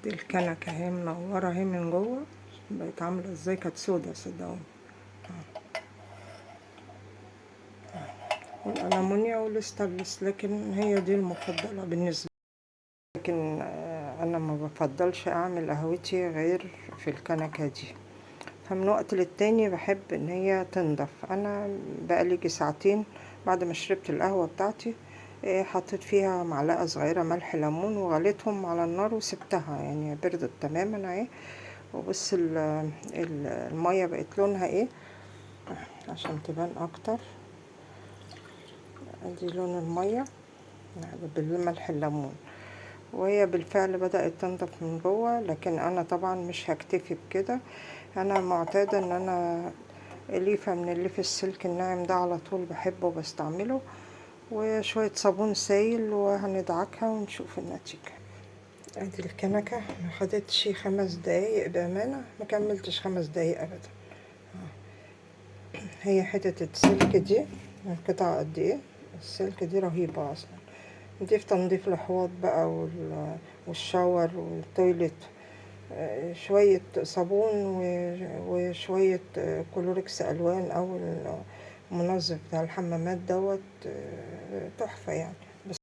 ادي الكنكة اهي منورة اهي من جوه، بقت عاملة ازاي، كانت سودا صدقوني. والألمونيا والستانلس، لكن هي دي المفضلة بالنسبة لي. لكن أنا ما بفضلش أعمل قهوتي غير في الكنكة دي، فمن وقت للتاني بحب إن هي تنضف. أنا بقالي ساعتين بعد ما شربت القهوة بتاعتي حطيت فيها معلقة صغيرة ملح ليمون وغليتهم على النار وسبتها، يعني بردت تماما اهي. وبص المية بقت لونها ايه عشان تبان اكتر. ادي لون المية بالملح الليمون، وهي بالفعل بدأت تنضف من جوه. لكن انا طبعا مش هكتفي بكده، انا معتادة ان انا ليفة من الليف السلك الناعم ده على طول بحبه وبستعمله، وشوية صابون سايل وهندعكها ونشوف النتيجة. ادي الكنكة ما خدتش 5 دقايق بأمانة، ما كملتش 5 دقايق ابدا. هي حتة السلك دي قطعة قد ايه، السلك دي رهيبة اصلا. نضيف تنظيف الحوض بقى والشاور والتويلت، شوية صابون وشوية كلوركس الوان او المنظف بتاع الحمامات دوت، تحفة يعني.